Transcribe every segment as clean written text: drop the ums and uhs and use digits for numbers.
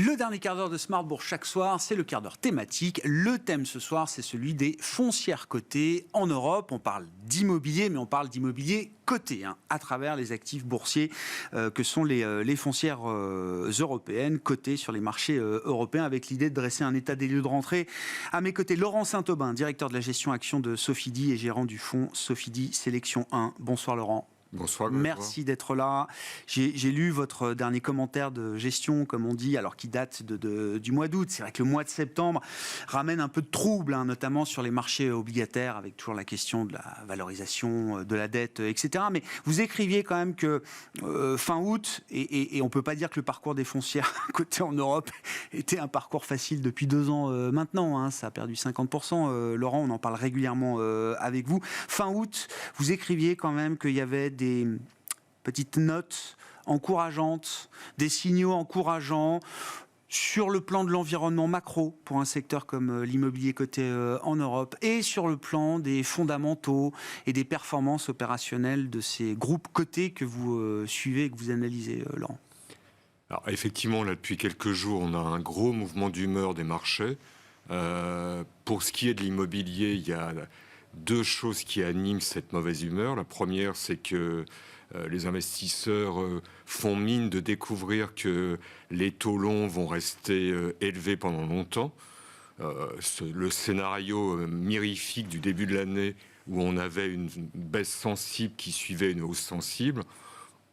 Le dernier quart d'heure de Smart Bourse chaque soir, c'est le quart d'heure thématique. Le thème ce soir, c'est celui des foncières cotées en Europe. On parle d'immobilier, mais on parle d'immobilier coté à travers les actifs boursiers que sont les foncières européennes cotées sur les marchés européens, avec l'idée de dresser un état des lieux de rentrée. À mes côtés, Laurent Saint-Aubin, directeur de la gestion action de Sofidy et gérant du fonds Sofidy Sélection 1. Bonsoir Laurent. Bonsoir. Merci d'être là. J'ai lu votre dernier commentaire de gestion, comme on dit, alors qui date du mois d'août. C'est vrai que le mois de septembre ramène un peu de trouble, notamment sur les marchés obligataires, avec toujours la question de la valorisation de la dette, etc. Mais vous écriviez quand même que fin août, et on ne peut pas dire que le parcours des foncières cotées en Europe était un parcours facile depuis 2 ans maintenant. Ça a perdu 50%. Laurent, on en parle régulièrement avec vous. Fin août, vous écriviez quand même qu'il y avait des petites notes encourageantes, des signaux encourageants sur le plan de l'environnement macro pour un secteur comme l'immobilier coté en Europe et sur le plan des fondamentaux et des performances opérationnelles de ces groupes cotés que vous suivez et que vous analysez, Laurent. Alors effectivement, là depuis quelques jours, on a un gros mouvement d'humeur des marchés. Pour ce qui est de l'immobilier, il y a 2 choses qui animent cette mauvaise humeur. La première, c'est que les investisseurs font mine de découvrir que les taux longs vont rester élevés pendant longtemps. Le scénario mirifique du début de l'année, où on avait une baisse sensible qui suivait une hausse sensible,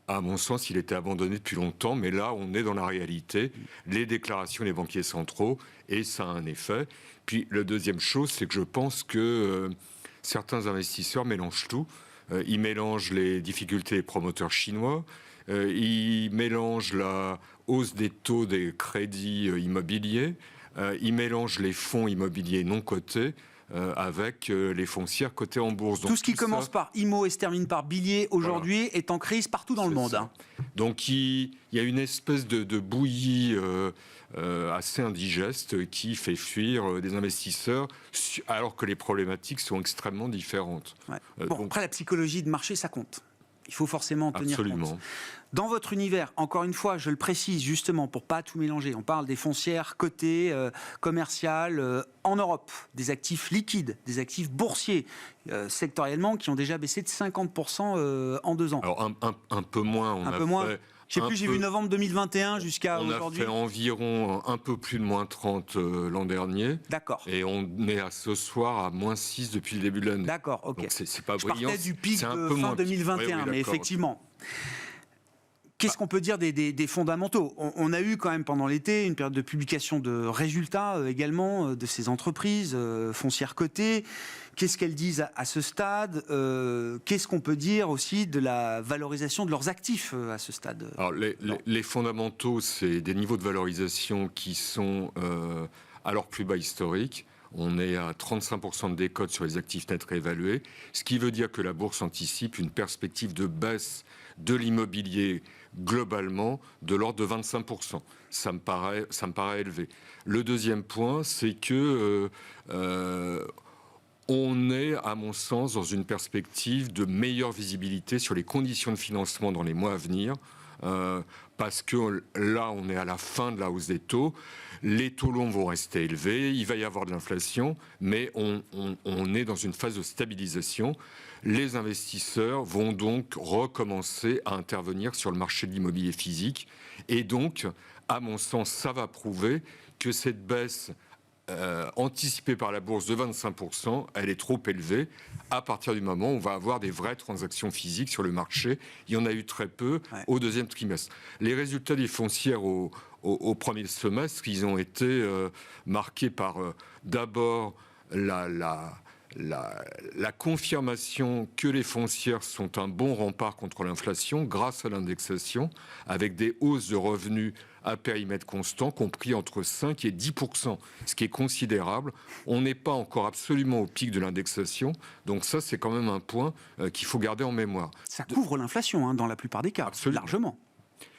à mon sens, il était abandonné depuis longtemps, mais là, on est dans la réalité, les déclarations des banquiers centraux, et ça a un effet. Puis, la deuxième chose, c'est que je pense que certains investisseurs mélangent tout. Ils mélangent les difficultés des promoteurs chinois, ils mélangent la hausse des taux des crédits immobiliers, ils mélangent les fonds immobiliers non cotés, avec les foncières cotées en bourse. Donc, tout ce qui commence par IMO et se termine par Billier aujourd'hui est en crise partout dans le monde. Donc il y a une espèce de bouillie assez indigeste qui fait fuir des investisseurs alors que les problématiques sont extrêmement différentes. Ouais. Après la psychologie de marché, ça compte. Il faut forcément en tenir compte. Dans votre univers, encore une fois, je le précise justement pour pas tout mélanger, on parle des foncières cotées, commerciales, en Europe, des actifs liquides, des actifs boursiers, sectoriellement, qui ont déjà baissé de 50% en 2 ans. Alors un peu moins, j'ai vu novembre 2021 jusqu'à aujourd'hui. On a fait environ un peu plus de moins 30 l'an dernier. D'accord. Et on est à ce soir à moins 6 depuis le début de l'année. D'accord, ok. Donc c'est pas brillant. Je partais du pic de fin 2021, mais effectivement. Qu'est-ce qu'on peut dire des fondamentaux ? On a eu quand même pendant l'été une période de publication de résultats également de ces entreprises foncières cotées. Qu'est-ce qu'elles disent à ce stade ? Qu'est-ce qu'on peut dire aussi de la valorisation de leurs actifs à ce stade ? Alors les fondamentaux, c'est des niveaux de valorisation qui sont à leur plus bas historique. On est à 35% de décote sur les actifs nets réévalués, ce qui veut dire que la bourse anticipe une perspective de baisse de l'immobilier globalement de l'ordre de 25%. Ça me paraît élevé. Le deuxième point, c'est que on est, à mon sens, dans une perspective de meilleure visibilité sur les conditions de financement dans les mois à venir. Parce que là, on est à la fin de la hausse des taux. Les taux longs vont rester élevés, il va y avoir de l'inflation, mais on est dans une phase de stabilisation. Les investisseurs vont donc recommencer à intervenir sur le marché de l'immobilier physique. Et donc, à mon sens, ça va prouver que cette baisse anticipée par la bourse de 25%, elle est trop élevée. À partir du moment où on va avoir des vraies transactions physiques sur le marché, il y en a eu très peu au deuxième trimestre. Les résultats des foncières au premier semestre, ils ont été marqués par d'abord la confirmation que les foncières sont un bon rempart contre l'inflation grâce à l'indexation, avec des hausses de revenus à périmètre constant, compris entre 5 et 10%, ce qui est considérable. On n'est pas encore absolument au pic de l'indexation, donc ça, c'est quand même un point qu'il faut garder en mémoire. Ça couvre l'inflation, dans la plupart des cas, largement.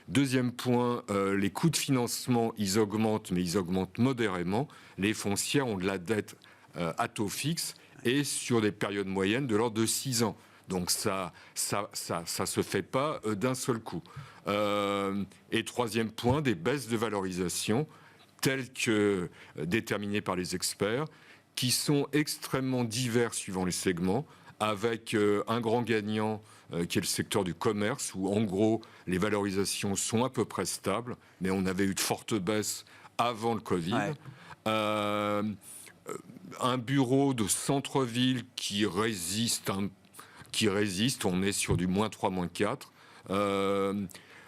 Deuxième point, les coûts de financement, ils augmentent, mais ils augmentent modérément. Les foncières ont de la dette à taux fixe et sur des périodes moyennes de l'ordre de 6 ans. Donc ça se fait pas d'un seul coup. Et troisième point, des baisses de valorisation tels que déterminés par les experts, qui sont extrêmement divers suivant les segments, avec un grand gagnant qui est le secteur du commerce, où en gros les valorisations sont à peu près stables, mais on avait eu de fortes baisses avant le Covid. Ouais. Un bureau de centre-ville qui résiste, on est sur du -3, -4.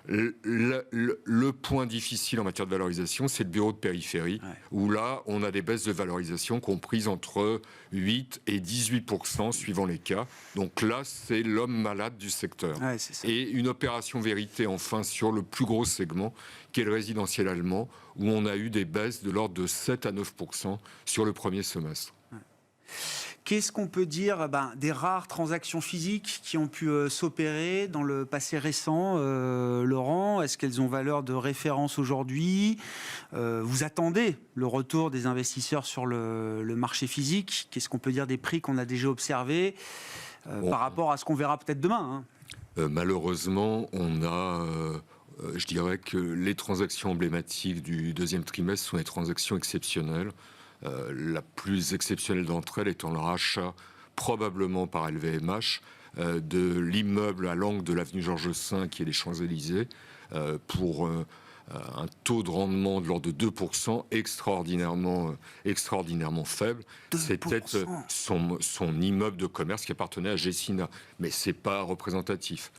Le point difficile en matière de valorisation, c'est le bureau de périphérie, où là, on a des baisses de valorisation comprises entre 8 et 18% suivant les cas. Donc là, c'est l'homme malade du secteur. Et une opération vérité, enfin, sur le plus gros segment, qui est le résidentiel allemand, où on a eu des baisses de l'ordre de 7 à 9% sur le premier semestre. Qu'est-ce qu'on peut dire des rares transactions physiques qui ont pu s'opérer dans le passé récent, Laurent? Est-ce qu'elles ont valeur de référence aujourd'hui? Vous attendez le retour des investisseurs sur le marché physique? Qu'est-ce qu'on peut dire des prix qu'on a déjà observés par rapport à ce qu'on verra peut-être demain, Malheureusement, on a... je dirais que les transactions emblématiques du deuxième trimestre sont des transactions exceptionnelles. La plus exceptionnelle d'entre elles étant le rachat, probablement par LVMH, de l'immeuble à l'angle de l'avenue Georges V, qui est les Champs-Élysées, pour un taux de rendement de l'ordre de 2%, extraordinairement faible. C'était son immeuble de commerce qui appartenait à Gecina, mais ce n'est pas représentatif.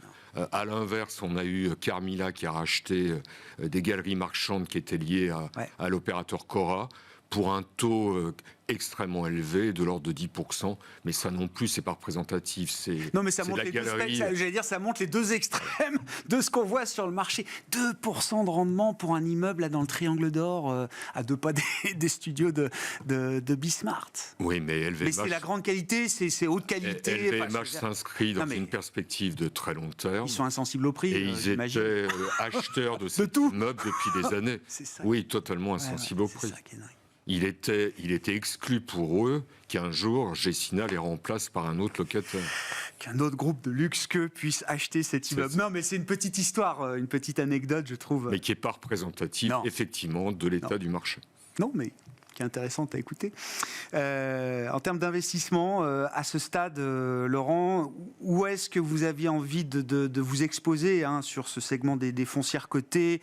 À l'inverse, on a eu Carmila qui a racheté des galeries marchandes qui étaient liées à l'opérateur Cora, pour un taux extrêmement élevé, de l'ordre de 10%, mais ça non plus, c'est pas représentatif. Non, mais ça montre les ça montre les deux extrêmes de ce qu'on voit sur le marché. 2% de rendement pour un immeuble là, dans le Triangle d'Or, à 2 pas des studios de Bismart. Oui, mais LVMH... Mais c'est la grande qualité, c'est haute qualité. LVMH s'inscrit dans une perspective de très long terme. Ils sont insensibles au prix, et ils étaient acheteurs de ces immeubles depuis des années. Oui, totalement insensibles au prix. Il était exclu pour eux qu'un jour, Gecina les remplace par un autre locataire. Qu'un autre groupe de luxe puisse acheter cet immeuble. Non, mais c'est une petite histoire, une petite anecdote, je trouve. Mais qui n'est pas représentative, effectivement, de l'état du marché. Non, mais qui est intéressante à écouter. En termes d'investissement, à ce stade, Laurent, où est-ce que vous aviez envie de vous exposer sur ce segment des foncières cotées?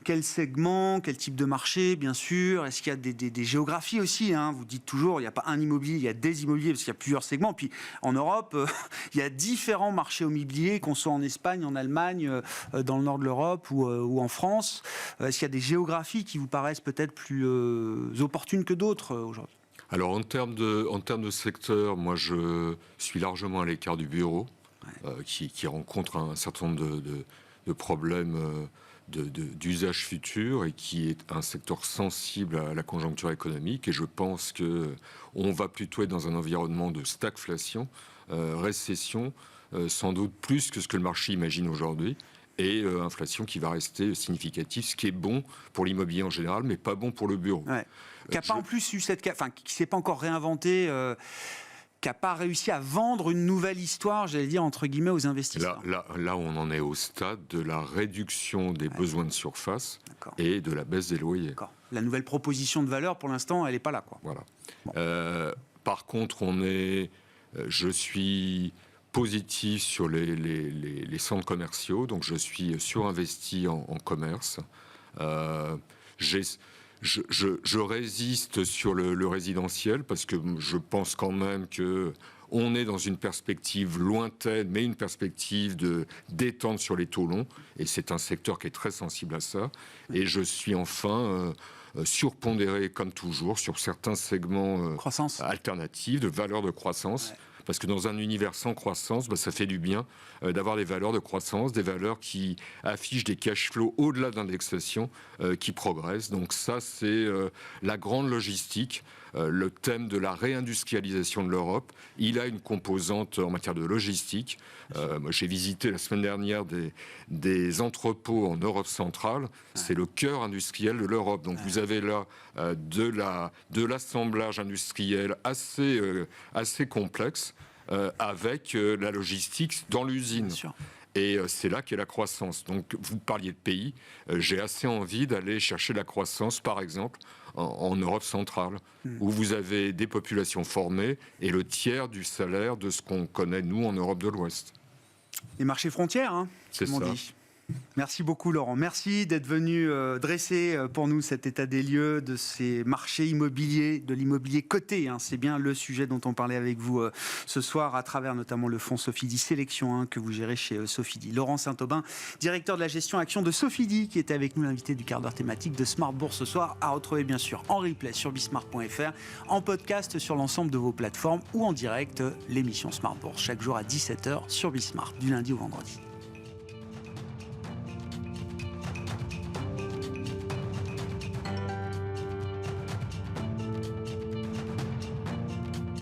Quel segment, quel type de marché, bien sûr? Est-ce qu'il y a des géographies aussi, Vous dites toujours, il n'y a pas un immobilier, il y a des immobiliers, parce qu'il y a plusieurs segments. Puis en Europe, il y a différents marchés immobiliers, qu'on soit en Espagne, en Allemagne, dans le nord de l'Europe ou en France. Est-ce qu'il y a des géographies qui vous paraissent peut-être plus opportunes que d'autres aujourd'hui? Alors en termes de secteur, moi je suis largement à l'écart du bureau, qui rencontre un certain nombre de problèmes d'usage futur et qui est un secteur sensible à la conjoncture économique. Et je pense qu'on va plutôt être dans un environnement de stagflation, récession, sans doute plus que ce que le marché imagine aujourd'hui, et inflation qui va rester significative, ce qui est bon pour l'immobilier en général, mais pas bon pour le bureau. Qui n'a pas en plus eu qui ne s'est pas encore réinventé... qui n'a pas réussi à vendre une nouvelle histoire, j'allais dire, entre guillemets, aux investisseurs. Là, on en est au stade de la réduction des besoins de surface et de la baisse des loyers. La nouvelle proposition de valeur, pour l'instant, elle n'est pas là, Voilà. Bon. Par contre, je suis positif sur les centres commerciaux, donc je suis surinvesti en commerce. Je résiste sur le résidentiel parce que je pense quand même qu'on est dans une perspective lointaine, mais une perspective de détente sur les taux longs. Et c'est un secteur qui est très sensible à ça. Et je suis enfin surpondéré, comme toujours, sur certains segments alternatifs de valeurs de croissance. Parce que dans un univers sans croissance, ça fait du bien d'avoir des valeurs de croissance, des valeurs qui affichent des cash flows au-delà de l'indexation qui progressent. Donc ça, c'est la grande logistique, le thème de la réindustrialisation de l'Europe. Il a une composante en matière de logistique. Moi, j'ai visité la semaine dernière des entrepôts en Europe centrale. C'est le cœur industriel de l'Europe. Donc vous avez là de l'assemblage industriel assez complexe avec la logistique dans l'usine. Et c'est là qu'est la croissance. Donc, vous parliez de pays. J'ai assez envie d'aller chercher la croissance, par exemple, en Europe centrale, où vous avez des populations formées et le tiers du salaire de ce qu'on connaît, nous, en Europe de l'Ouest. Les marchés frontières, hein, c'est comme on ça. dit. Merci beaucoup Laurent. Merci d'être venu dresser pour nous cet état des lieux de ces marchés immobiliers, de l'immobilier coté. Hein. C'est bien le sujet dont on parlait avec vous ce soir à travers notamment le fonds Sofidy Sélection que vous gérez chez Sofidy. Laurent Saint-Aubin, directeur de la gestion action de Sofidy, qui était avec nous, l'invité du quart d'heure thématique de Smart Bourse ce soir, à retrouver bien sûr en replay sur bismart.fr, en podcast sur l'ensemble de vos plateformes ou en direct l'émission Smart Bourse chaque jour à 17h sur Bismart, du lundi au vendredi.